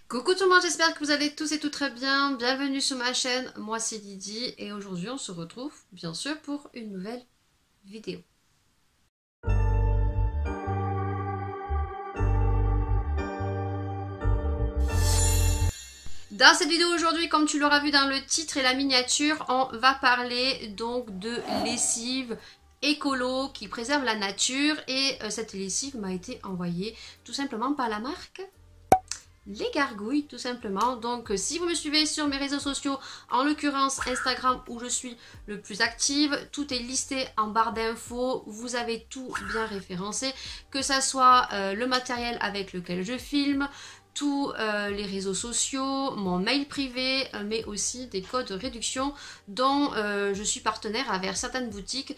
Coucou tout le monde, j'espère que vous allez tous et toutes très bien. Bienvenue sur ma chaîne, moi c'est Lydie et aujourd'hui on se retrouve bien sûr pour une nouvelle vidéo. Dans cette vidéo aujourd'hui, comme tu l'auras vu dans le titre et la miniature, on va parler donc de lessive écolo qui préserve la nature et cette lessive m'a été envoyée tout simplement par la marque Les Gargouilles, tout simplement. Donc si vous me suivez sur mes réseaux sociaux, en l'occurrence Instagram où je suis le plus active, tout est listé en barre d'infos, vous avez tout bien référencé, que ça soit le matériel avec lequel je filme, tous les réseaux sociaux, mon mail privé, mais aussi des codes de réduction dont je suis partenaire avec certaines boutiques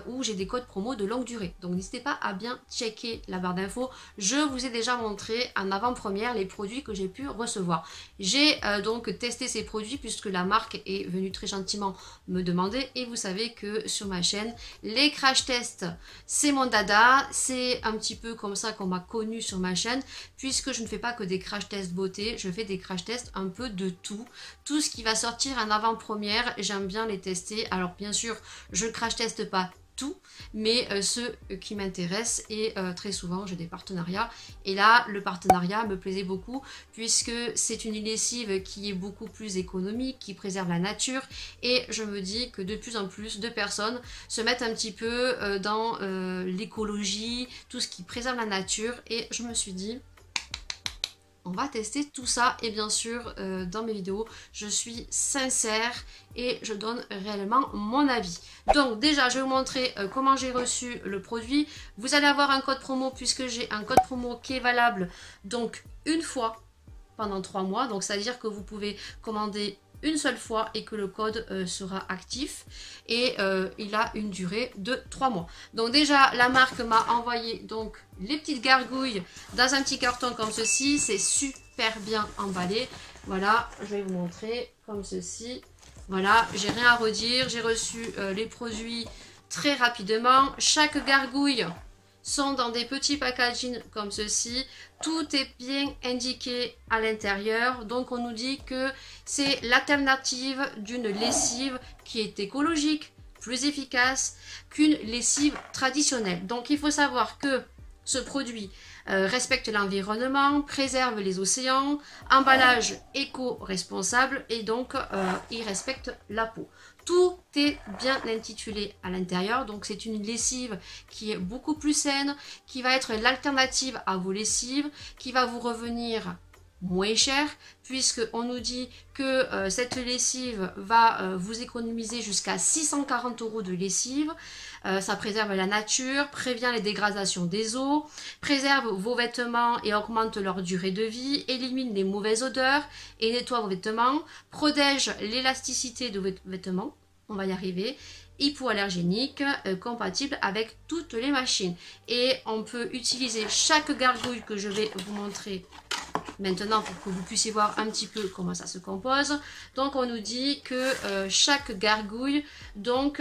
où j'ai des codes promo de longue durée. Donc n'hésitez pas à bien checker la barre d'infos. Je vous ai déjà montré en avant-première les produits que j'ai pu recevoir. J'ai donc testé ces produits puisque la marque est venue très gentiment me demander et vous savez que sur ma chaîne, les crash tests, c'est mon dada. C'est un petit peu comme ça qu'on m'a connu sur ma chaîne puisque je ne fais pas que des crash tests beauté, je fais des crash tests un peu de tout. Tout ce qui va sortir en avant-première, j'aime bien les tester. Alors bien sûr, je ne crash teste pas tout, mais ceux qui m'intéressent et très souvent j'ai des partenariats et là le partenariat me plaisait beaucoup puisque c'est une lessive qui est beaucoup plus économique, qui préserve la nature et je me dis que de plus en plus de personnes se mettent un petit peu dans l'écologie, tout ce qui préserve la nature et je me suis dit on va tester tout ça et bien sûr dans mes vidéos je suis sincère et je donne réellement mon avis. Donc déjà je vais vous montrer comment j'ai reçu le produit. Vous allez avoir un code promo puisque j'ai un code promo qui est valable donc une fois pendant 3 mois. Donc c'est à dire que vous pouvez commander une seule fois et que le code sera actif et il a une durée de 3 mois. Donc déjà la marque m'a envoyé donc les petites gargouilles dans un petit carton comme ceci, c'est super bien emballé. Voilà, je vais vous montrer comme ceci. Voilà, j'ai rien à redire, j'ai reçu les produits très rapidement. Chaque gargouille sont dans des petits packaging comme ceci. Tout est bien indiqué à l'intérieur. Donc on nous dit que c'est l'alternative d'une lessive qui est écologique, plus efficace qu'une lessive traditionnelle. Donc il faut savoir que ce produit respecte l'environnement, préserve les océans, emballage éco-responsable et donc il respecte la peau. Tout est bien intitulé à l'intérieur, donc c'est une lessive qui est beaucoup plus saine, qui va être l'alternative à vos lessives, qui va vous revenir moins cher puisque on nous dit que cette lessive va vous économiser jusqu'à 640 € de lessive. Ça préserve la nature, prévient les dégradations des eaux, préserve vos vêtements et augmente leur durée de vie, élimine les mauvaises odeurs et nettoie vos vêtements, protège l'élasticité de vos vêtements, on va y arriver, hypoallergénique, compatible avec toutes les machines. Et on peut utiliser chaque gargouille que je vais vous montrer maintenant pour que vous puissiez voir un petit peu comment ça se compose. Donc on nous dit que chaque gargouille donc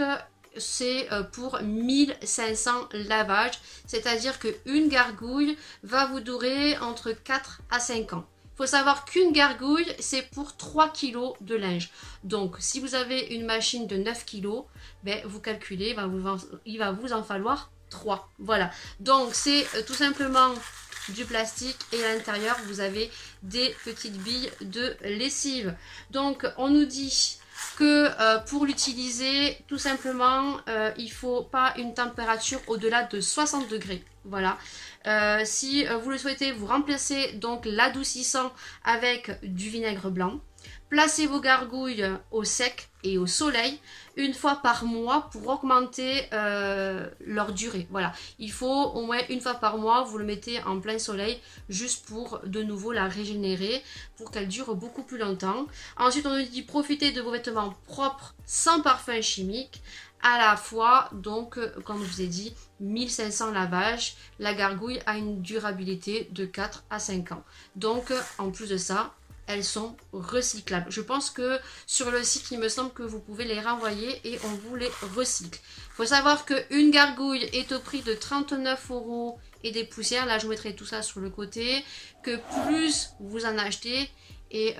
c'est pour 1500 lavages, c'est-à-dire qu'une gargouille va vous durer entre 4 à 5 ans. Il faut savoir qu'une gargouille, c'est pour 3 kg de linge. Donc, si vous avez une machine de 9 kg, ben, vous calculez, il va vous en falloir 3. Voilà. Donc, c'est tout simplement du plastique et à l'intérieur, vous avez des petites billes de lessive. Donc, on nous dit que pour l'utiliser, tout simplement, il ne faut pas une température au-delà de 60 degrés. Voilà. Si vous le souhaitez, vous remplacez donc l'adoucissant avec du vinaigre blanc. Placez vos gargouilles au sec et au soleil une fois par mois pour augmenter leur durée. Voilà, il faut au moins une fois par mois, vous le mettez en plein soleil juste pour de nouveau la régénérer, pour qu'elle dure beaucoup plus longtemps. Ensuite, on nous dit profitez de vos vêtements propres sans parfum chimique. À la fois, donc, comme je vous ai dit, 1500 lavages. La gargouille a une durabilité de 4 à 5 ans. Donc, en plus de ça, elles sont recyclables. Je pense que sur le site, il me semble que vous pouvez les renvoyer et on vous les recycle. Il faut savoir qu'une gargouille est au prix de 39 € et des poussières. Là, je vous mettrai tout ça sur le côté. Que plus vous en achetez et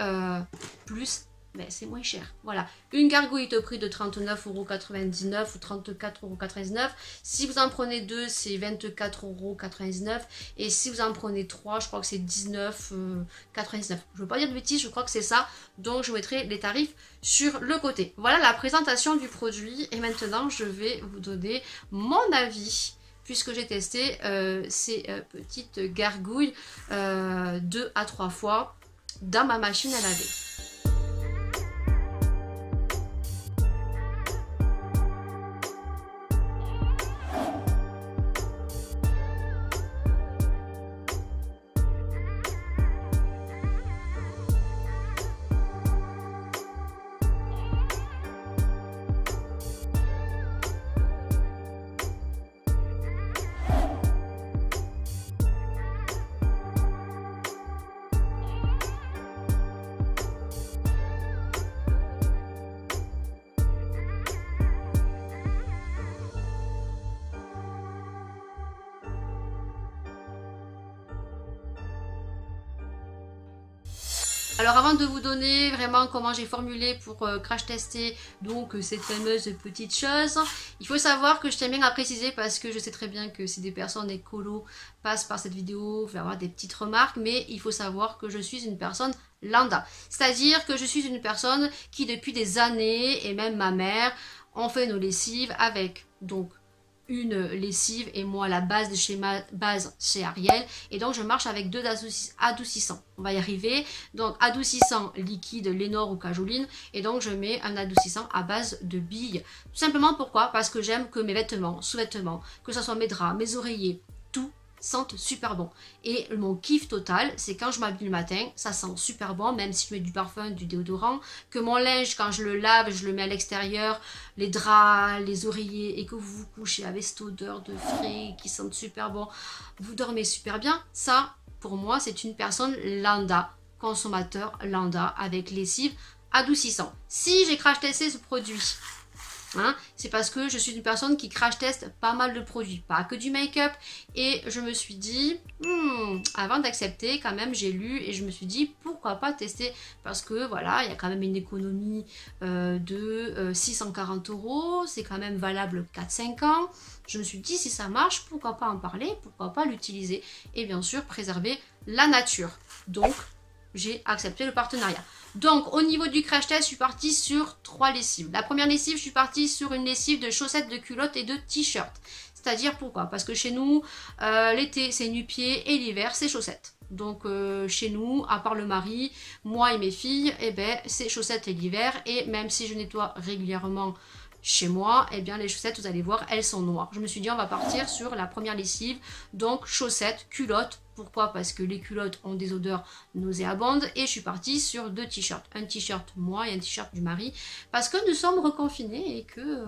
plus c'est moins cher. Voilà, une gargouille est au prix de 39,99 € ou 34,99 €. Si vous en prenez deux, c'est 24,99 € et si vous en prenez trois, je crois que c'est 19,99 €. Je ne veux pas dire de bêtises, je crois que c'est ça. Donc je mettrai les tarifs sur le côté. Voilà la présentation du produit et maintenant je vais vous donner mon avis puisque j'ai testé ces petites gargouilles 2 à 3 fois dans ma machine à laver. Alors avant de vous donner vraiment comment j'ai formulé pour crash tester donc cette fameuse petite chose, il faut savoir que je tiens bien à préciser parce que je sais très bien que si des personnes écolo passent par cette vidéo, vont avoir des petites remarques, mais il faut savoir que je suis une personne lambda. C'est-à-dire que je suis une personne qui depuis des années, et même ma mère, ont fait nos lessives avec donc une lessive et moi la base de chez base chez Ariel et donc je marche avec deux adoucissants. On va y arriver. Donc adoucissant liquide Lénore ou Cajoline et donc je mets un adoucissant à base de billes. Tout simplement pourquoi? Parce que j'aime que mes vêtements, sous-vêtements, que ce soit mes draps, mes oreillers, tout sentent super bon. Et mon kiff total, c'est quand je m'habille le matin, ça sent super bon, même si je mets du parfum, du déodorant, que mon linge, quand je le lave, je le mets à l'extérieur, les draps, les oreillers, et que vous vous couchez avec cette odeur de frais qui sent super bon, vous dormez super bien. Ça, pour moi, c'est une personne lambda, consommateur lambda, avec lessive adoucissant. Si j'ai crash testé ce produit, c'est parce que je suis une personne qui crash teste pas mal de produits, pas que du make-up, et je me suis dit, avant d'accepter quand même j'ai lu et je me suis dit pourquoi pas tester, parce que voilà, il y a quand même une économie de 640 €, c'est quand même valable 4-5 ans, je me suis dit si ça marche, pourquoi pas en parler, pourquoi pas l'utiliser, et bien sûr préserver la nature. Donc j'ai accepté le partenariat. Donc au niveau du crash test, je suis partie sur 3 lessives. La première lessive, je suis partie sur une lessive de chaussettes, de culottes et de t-shirts. C'est-à-dire pourquoi? Parce que chez nous, l'été c'est nu-pieds et l'hiver c'est chaussettes. Donc chez nous, à part le mari, moi et mes filles, c'est chaussettes et l'hiver. Et même si je nettoie régulièrement chez moi, les chaussettes, vous allez voir, elles sont noires. Je me suis dit, on va partir sur la première lessive, donc chaussettes, culottes. Pourquoi? Parce que les culottes ont des odeurs nauséabondes et je suis partie sur 2 t-shirts. Un t-shirt moi et un t-shirt du mari parce que nous sommes reconfinés et que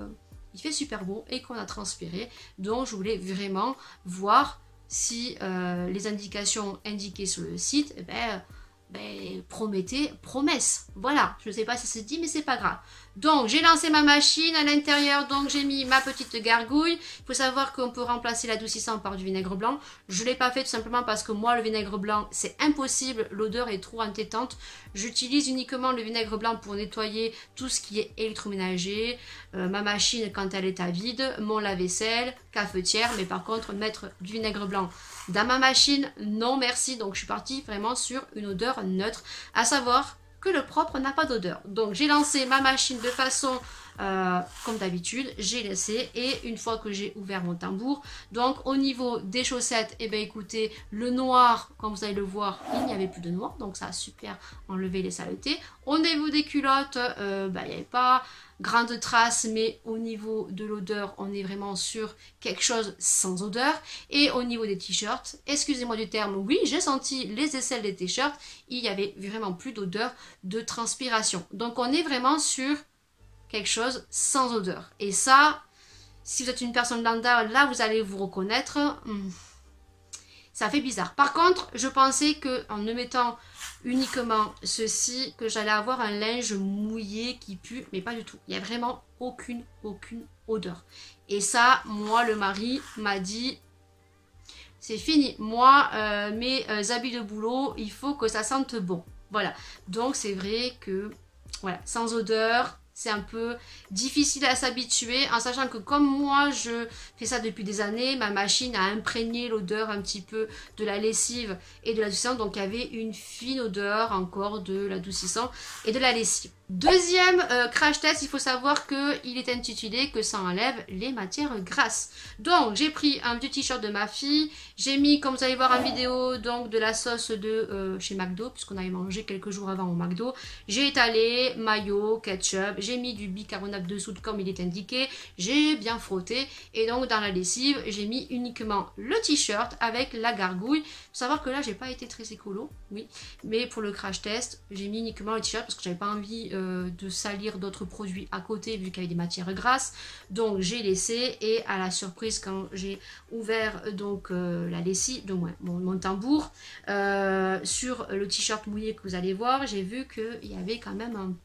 il fait super beau et qu'on a transpiré. Donc je voulais vraiment voir si les indications indiquées sur le site, promettez promesse. Voilà, je ne sais pas si ça se dit mais c'est pas grave. Donc j'ai lancé ma machine à l'intérieur, donc j'ai mis ma petite gargouille. Il faut savoir qu'on peut remplacer l'adoucissant par du vinaigre blanc. Je ne l'ai pas fait tout simplement parce que moi le vinaigre blanc c'est impossible, l'odeur est trop entêtante. J'utilise uniquement le vinaigre blanc pour nettoyer tout ce qui est électroménager, ma machine quand elle est à vide, mon lave-vaisselle, cafetière, mais par contre mettre du vinaigre blanc dans ma machine, non merci. Donc je suis partie vraiment sur une odeur neutre, à savoir que le propre n'a pas d'odeur. Donc j'ai lancé ma machine de façon comme d'habitude, j'ai laissé et une fois que j'ai ouvert mon tambour, donc au niveau des chaussettes, écoutez, le noir, comme vous allez le voir, il n'y avait plus de noir, donc ça a super enlevé les saletés. Au niveau des culottes, il n'y avait pas grande trace, mais au niveau de l'odeur, on est vraiment sur quelque chose sans odeur. Et au niveau des t-shirts, excusez-moi du terme, oui, j'ai senti les aisselles des t-shirts, il n'y avait vraiment plus d'odeur de transpiration. Donc on est vraiment sur quelque chose sans odeur. Et ça, si vous êtes une personne lambda, là vous allez vous reconnaître. Ça fait bizarre. Par contre, je pensais qu'en ne mettant uniquement ceci que j'allais avoir un linge mouillé qui pue, mais pas du tout. Il n'y a vraiment aucune odeur. Et ça, moi, le mari m'a dit, c'est fini. Moi, mes habits de boulot, il faut que ça sente bon. Voilà. Donc, c'est vrai que, voilà, sans odeur, c'est un peu difficile à s'habituer, en sachant que comme moi, je fais ça depuis des années, ma machine a imprégné l'odeur un petit peu de la lessive et de l'adoucissant. Donc, il y avait une fine odeur encore de l'adoucissant et de la lessive. Deuxième crash test, il faut savoir qu'il est intitulé que ça enlève les matières grasses. Donc j'ai pris un vieux t-shirt de ma fille, j'ai mis, comme vous allez voir en vidéo, donc de la sauce de chez McDo, puisqu'on avait mangé quelques jours avant au McDo. J'ai étalé mayo, ketchup, j'ai mis du bicarbonate de soude comme il est indiqué, j'ai bien frotté et donc dans la lessive j'ai mis uniquement le t-shirt avec la gargouille. Il faut savoir que là j'ai pas été très écolo, oui, mais pour le crash test j'ai mis uniquement le t-shirt parce que j'avais pas envie de salir d'autres produits à côté vu qu'il y avait des matières grasses, donc j'ai laissé. Et à la surprise, quand j'ai ouvert donc la lessive, donc ouais, mon tambour sur le t-shirt mouillé que vous allez voir, j'ai vu qu'il y avait quand même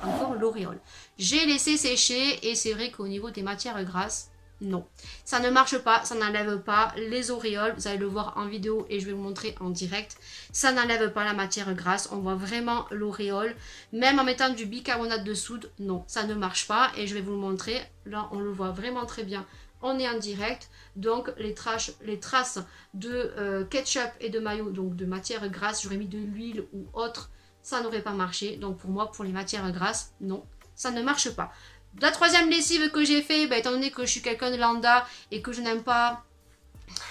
encore l'auréole. J'ai laissé sécher et c'est vrai qu'au niveau des matières grasses, non, ça ne marche pas, ça n'enlève pas les auréoles, vous allez le voir en vidéo et je vais vous montrer en direct, ça n'enlève pas la matière grasse, on voit vraiment l'auréole, même en mettant du bicarbonate de soude, non, ça ne marche pas et je vais vous le montrer, là on le voit vraiment très bien, on est en direct, donc les traces de ketchup et de mayo, donc de matière grasse, j'aurais mis de l'huile ou autre, ça n'aurait pas marché, donc pour moi, pour les matières grasses, non, ça ne marche pas. La troisième lessive que j'ai fait, étant donné que je suis quelqu'un de lambda et que je n'aime pas,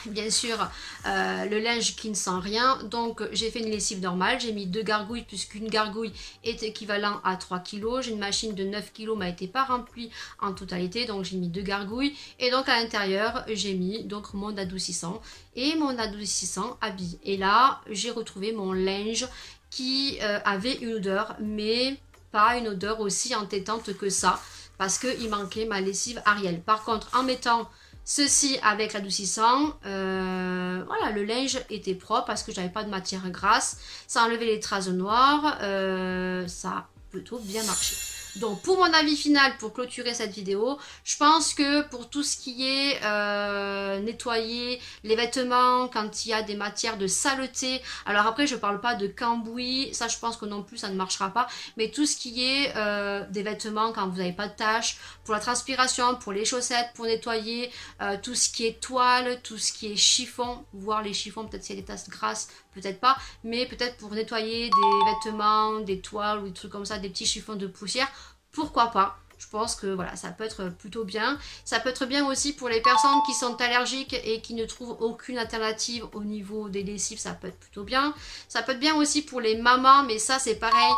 bien sûr, le linge qui ne sent rien, donc j'ai fait une lessive normale, j'ai mis 2 gargouilles puisqu'une gargouille est équivalent à 3 kg, j'ai une machine de 9 kg mais elle n'était pas remplie en totalité, donc j'ai mis 2 gargouilles et donc à l'intérieur j'ai mis donc mon adoucissant et mon adoucissant habille. Et là j'ai retrouvé mon linge qui avait une odeur, mais pas une odeur aussi entêtante que ça, parce qu'il manquait ma lessive Ariel. Par contre, en mettant ceci avec l'adoucissant, voilà, le linge était propre parce que j'avais pas de matière grasse, ça enlevait les traces noires, ça a plutôt bien marché. Donc pour mon avis final, pour clôturer cette vidéo, je pense que pour tout ce qui est nettoyer les vêtements quand il y a des matières de saleté, alors après je parle pas de cambouis, ça je pense que non plus ça ne marchera pas, mais tout ce qui est des vêtements quand vous n'avez pas de taches, pour la transpiration, pour les chaussettes, pour nettoyer tout ce qui est toile, tout ce qui est chiffon, voir les chiffons, peut-être s'il y a des tasses grasses, peut-être pas, mais peut-être pour nettoyer des vêtements, des toiles ou des trucs comme ça, des petits chiffons de poussière, pourquoi pas. Je pense que voilà, ça peut être plutôt bien. Ça peut être bien aussi pour les personnes qui sont allergiques et qui ne trouvent aucune alternative au niveau des lessives, ça peut être plutôt bien. Ça peut être bien aussi pour les mamans, mais ça c'est pareil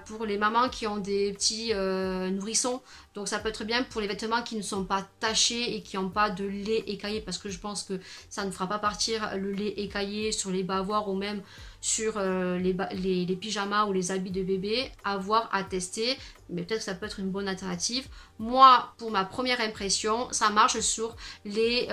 pour les mamans qui ont des petits nourrissons. Donc ça peut être bien pour les vêtements qui ne sont pas tachés et qui n'ont pas de lait écaillé, parce que je pense que ça ne fera pas partir le lait écaillé sur les bavoirs ou même sur les pyjamas ou les habits de bébé. À voir, à tester, mais peut-être que ça peut être une bonne alternative. Moi, pour ma première impression, ça marche sur les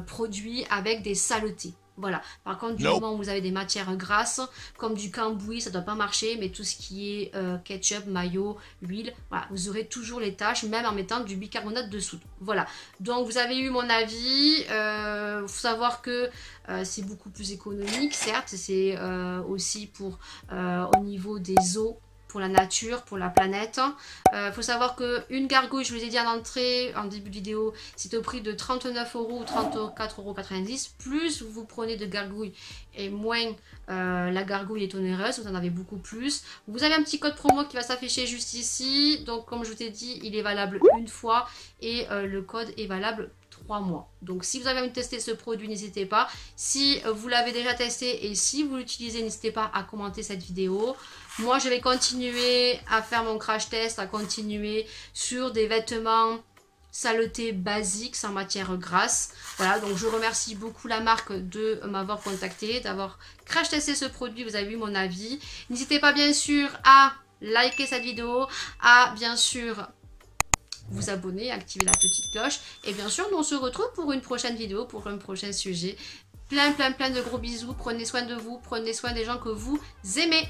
produits avec des saletés. Voilà. Par contre, du moment où vous avez des matières grasses, comme du cambouis, ça ne doit pas marcher, mais tout ce qui est ketchup, mayo, huile, voilà, vous aurez toujours les taches, même en mettant du bicarbonate de soude. Voilà. Donc, vous avez eu mon avis. Il faut savoir que c'est beaucoup plus économique, certes. C'est aussi pour au niveau des eaux, pour la nature, pour la planète. Faut savoir qu'une gargouille, je vous ai dit en entrée, en début de vidéo, c'est au prix de 39 € ou 34,90 €. Plus vous prenez de gargouilles et moins la gargouille est onéreuse, vous en avez beaucoup plus. Vous avez un petit code promo qui va s'afficher juste ici. Donc comme je vous ai dit, il est valable une fois et le code est valable 3 mois. Donc si vous avez envie de tester ce produit, n'hésitez pas. Si vous l'avez déjà testé et si vous l'utilisez, n'hésitez pas à commenter cette vidéo. Moi, je vais continuer à faire mon crash test, à continuer sur des vêtements saletés basiques sans matière grasse. Voilà, donc je remercie beaucoup la marque de m'avoir contacté, d'avoir crash testé ce produit. Vous avez vu mon avis. N'hésitez pas bien sûr à liker cette vidéo, à bien sûr vous abonner, activer la petite cloche. Et bien sûr, nous on se retrouve pour une prochaine vidéo, pour un prochain sujet. Plein de gros bisous. Prenez soin de vous, prenez soin des gens que vous aimez.